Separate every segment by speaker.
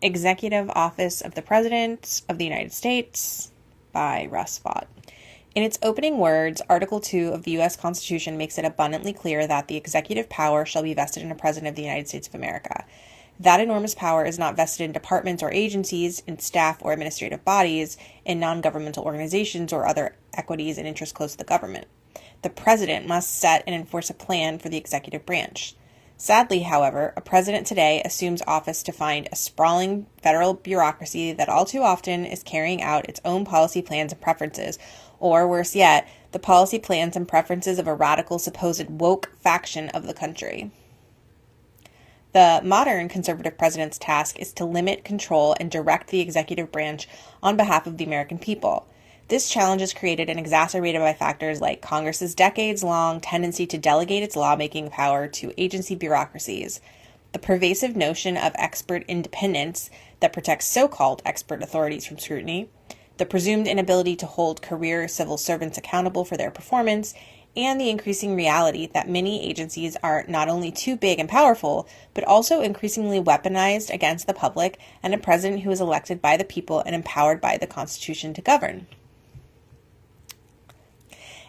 Speaker 1: Executive Office of the President of the United States by Russ Vought. In its opening words, Article 2 of the U.S. Constitution makes it abundantly clear that the executive power shall be vested in a President of the United States of America. That enormous power is not vested in departments or agencies, in staff or administrative bodies, in non-governmental organizations, or other equities and interests close to the government. The President must set and enforce a plan for the executive branch. Sadly, however, a president today assumes office to find a sprawling federal bureaucracy that all too often is carrying out its own policy plans and preferences, or worse yet, the policy plans and preferences of a radical supposed woke faction of the country. The modern conservative president's task is to limit, control, and direct the executive branch on behalf of the American people. This challenge is created and exacerbated by factors like Congress's decades-long tendency to delegate its lawmaking power to agency bureaucracies, the pervasive notion of expert independence that protects so-called expert authorities from scrutiny, the presumed inability to hold career civil servants accountable for their performance, and the increasing reality that many agencies are not only too big and powerful, but also increasingly weaponized against the public and a president who is elected by the people and empowered by the Constitution to govern.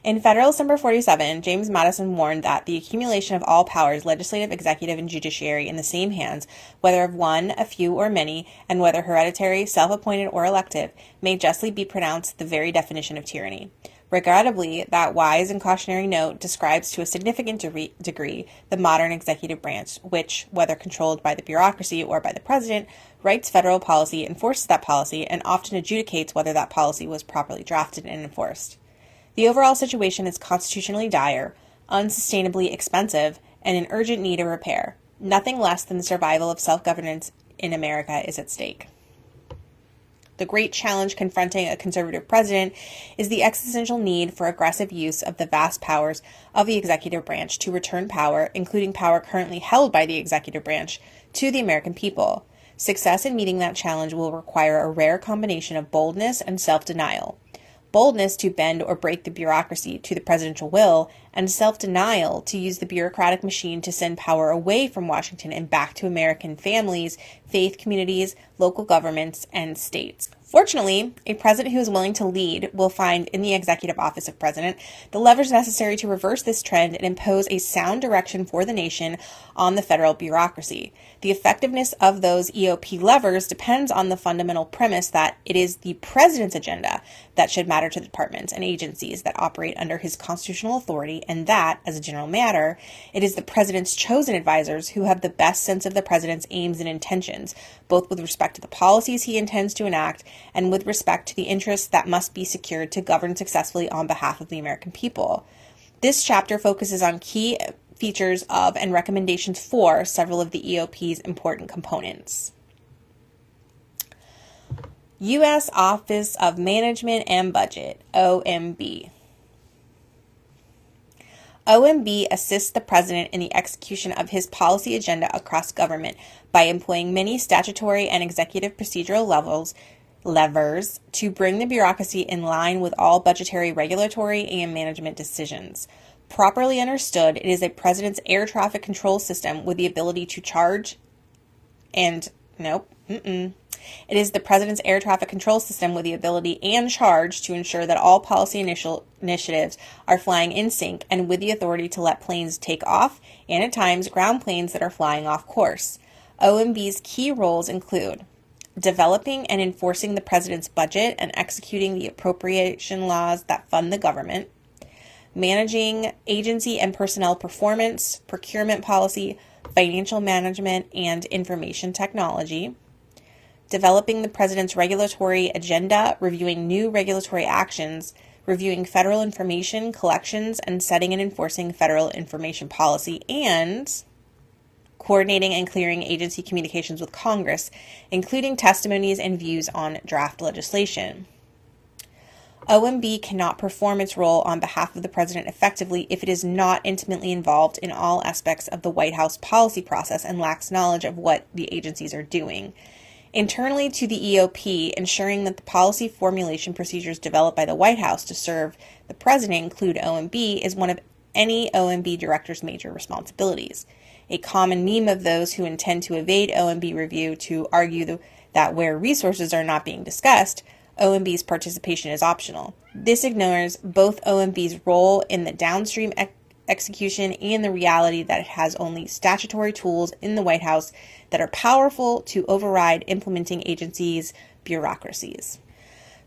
Speaker 1: In Federalist Number 47, James Madison warned that the accumulation of all powers, legislative, executive, and judiciary, in the same hands, whether of one, a few, or many, and whether hereditary, self-appointed, or elective, may justly be pronounced the very definition of tyranny. Regrettably, that wise and cautionary note describes to a significant degree the modern executive branch, which, whether controlled by the bureaucracy or by the president, writes federal policy, enforces that policy, and often adjudicates whether that policy was properly drafted and enforced. The overall situation is constitutionally dire, unsustainably expensive, and in urgent need of repair. Nothing less than the survival of self-governance in America is at stake. The great challenge confronting a conservative president is the existential need for aggressive use of the vast powers of the executive branch to return power, including power currently held by the executive branch, to the American people. Success in meeting that challenge will require a rare combination of boldness and self-denial. Boldness to bend or break the bureaucracy to the presidential will, and self-denial to use the bureaucratic machine to send power away from Washington and back to American families, faith communities, local governments, and states. Fortunately, a president who is willing to lead will find in the executive office of president the levers necessary to reverse this trend and impose a sound direction for the nation on the federal bureaucracy. The effectiveness of those EOP levers depends on the fundamental premise that it is the president's agenda that should matter to the departments and agencies that operate under his constitutional authority, and that, as a general matter, it is the president's chosen advisors who have the best sense of the president's aims and intentions, both with respect to the policies he intends to enact and with respect to the interests that must be secured to govern successfully on behalf of the American people. This chapter focuses on key features of and recommendations for several of the EOP's important components. U.S. Office of Management and Budget, OMB. OMB assists the president in the execution of his policy agenda across government by employing many statutory and executive procedural levers to bring the bureaucracy in line with all budgetary, regulatory, and management decisions. Properly understood, it is a president's air traffic control system with the ability to charge It is the president's air traffic control system with the ability and charge to ensure that all policy initiatives are flying in sync and with the authority to let planes take off and at times ground planes that are flying off course. OMB's key roles include developing and enforcing the president's budget and executing the appropriation laws that fund the government, managing agency and personnel performance, procurement policy, financial management, and information technology, developing the president's regulatory agenda, reviewing new regulatory actions, reviewing federal information collections, and setting and enforcing federal information policy, and coordinating and clearing agency communications with Congress, including testimonies and views on draft legislation. OMB cannot perform its role on behalf of the president effectively if it is not intimately involved in all aspects of the White House policy process and lacks knowledge of what the agencies are doing. Internally to the EOP, ensuring that the policy formulation procedures developed by the White House to serve the president include OMB is one of any OMB director's major responsibilities. a common meme of those who intend to evade OMB review to argue that where resources are not being discussed, OMB's participation is optional. This ignores both OMB's role in the downstream execution and the reality that it has only statutory tools in the White House that are powerful to override implementing agencies' bureaucracies.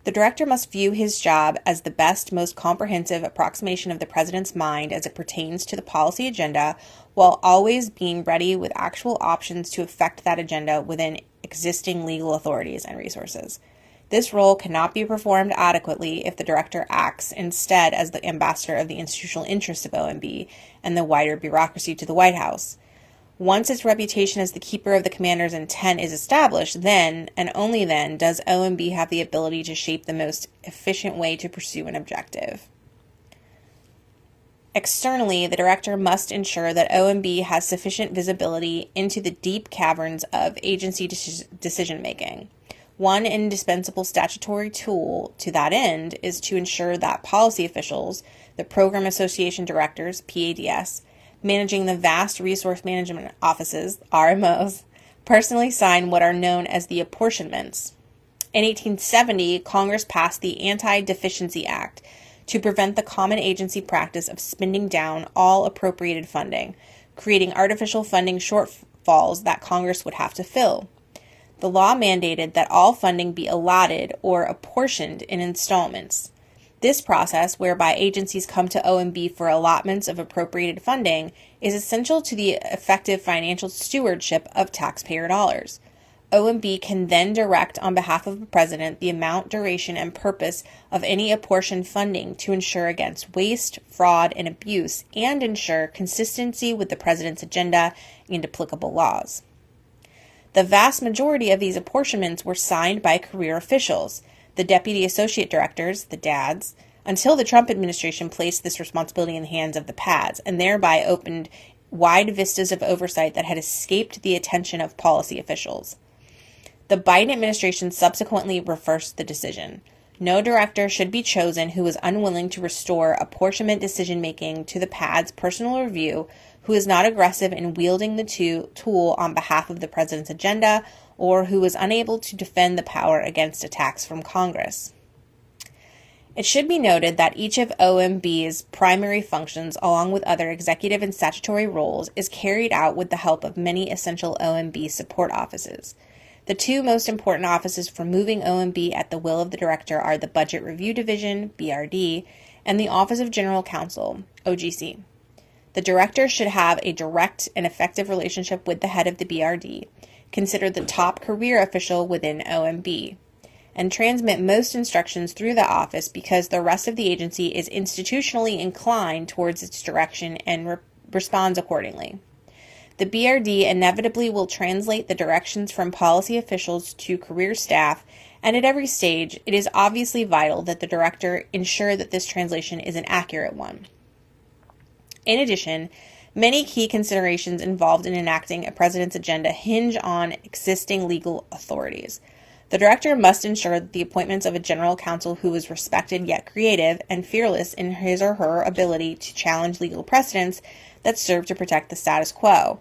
Speaker 1: The director must view his job as the best, most comprehensive approximation of the president's mind as it pertains to the policy agenda, while always being ready with actual options to effect that agenda within existing legal authorities and resources. This role cannot be performed adequately if the director acts instead as the ambassador of the institutional interests of OMB and the wider bureaucracy to the White House. Once its reputation as the keeper of the commander's intent is established, then, and only then, does OMB have the ability to shape the most efficient way to pursue an objective. Externally, the director must ensure that OMB has sufficient visibility into the deep caverns of agency decision-making. One indispensable statutory tool to that end is to ensure that policy officials, the Program Association Directors, PADS, managing the vast resource management offices, RMOs, personally sign what are known as the apportionments. In 1870, Congress passed the Anti-Deficiency Act to prevent the common agency practice of spending down all appropriated funding, creating artificial funding shortfalls that Congress would have to fill. The law mandated that all funding be allotted or apportioned in installments. This process, whereby agencies come to OMB for allotments of appropriated funding, is essential to the effective financial stewardship of taxpayer dollars. OMB can then direct on behalf of the President the amount, duration, and purpose of any apportioned funding to ensure against waste, fraud, and abuse, and ensure consistency with the President's agenda and applicable laws. The vast majority of these apportionments were signed by career officials, the Deputy Associate Directors, the DADs, until the Trump administration placed this responsibility in the hands of the PADs, and thereby opened wide vistas of oversight that had escaped the attention of policy officials. The Biden administration subsequently reversed the decision. No director should be chosen who is unwilling to restore apportionment decision-making to the PAD's personal review, who is not aggressive in wielding the tool on behalf of the president's agenda, or who is unable to defend the power against attacks from Congress. It should be noted that each of OMB's primary functions, along with other executive and statutory roles, is carried out with the help of many essential OMB support offices. The two most important offices for moving OMB at the will of the director are the Budget Review Division, BRD, and the Office of General Counsel, OGC. The director should have a direct and effective relationship with the head of the BRD, considered the top career official within OMB, and transmit most instructions through the office because the rest of the agency is institutionally inclined towards its direction and responds accordingly. The BRD inevitably will translate the directions from policy officials to career staff, and at every stage, it is obviously vital that the director ensure that this translation is an accurate one. In addition, many key considerations involved in enacting a president's agenda hinge on existing legal authorities. The director must ensure that the appointments of a general counsel who is respected yet creative and fearless in his or her ability to challenge legal precedents that serve to protect the status quo.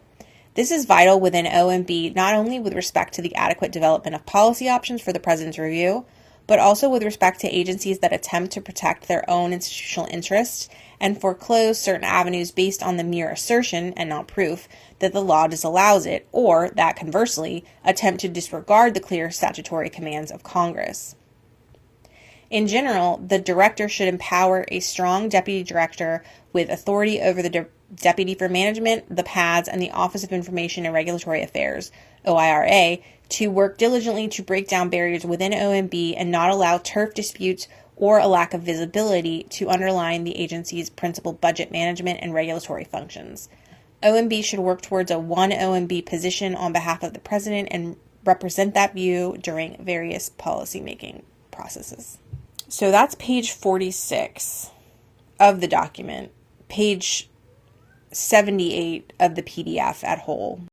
Speaker 1: This is vital within OMB not only with respect to the adequate development of policy options for the president's review, but also with respect to agencies that attempt to protect their own institutional interests and foreclose certain avenues based on the mere assertion, and not proof, that the law disallows it, or that, conversely, attempt to disregard the clear statutory commands of Congress. In general, the director should empower a strong deputy director with authority over the Deputy for Management, the PADS, and the Office of Information and Regulatory Affairs, OIRA, to work diligently to break down barriers within OMB and not allow turf disputes or a lack of visibility to underline the agency's principal budget management and regulatory functions. OMB should work towards a one OMB position on behalf of the President and represent that view during various policymaking processes. So that's page 46 of the document, page 78 of the PDF at whole.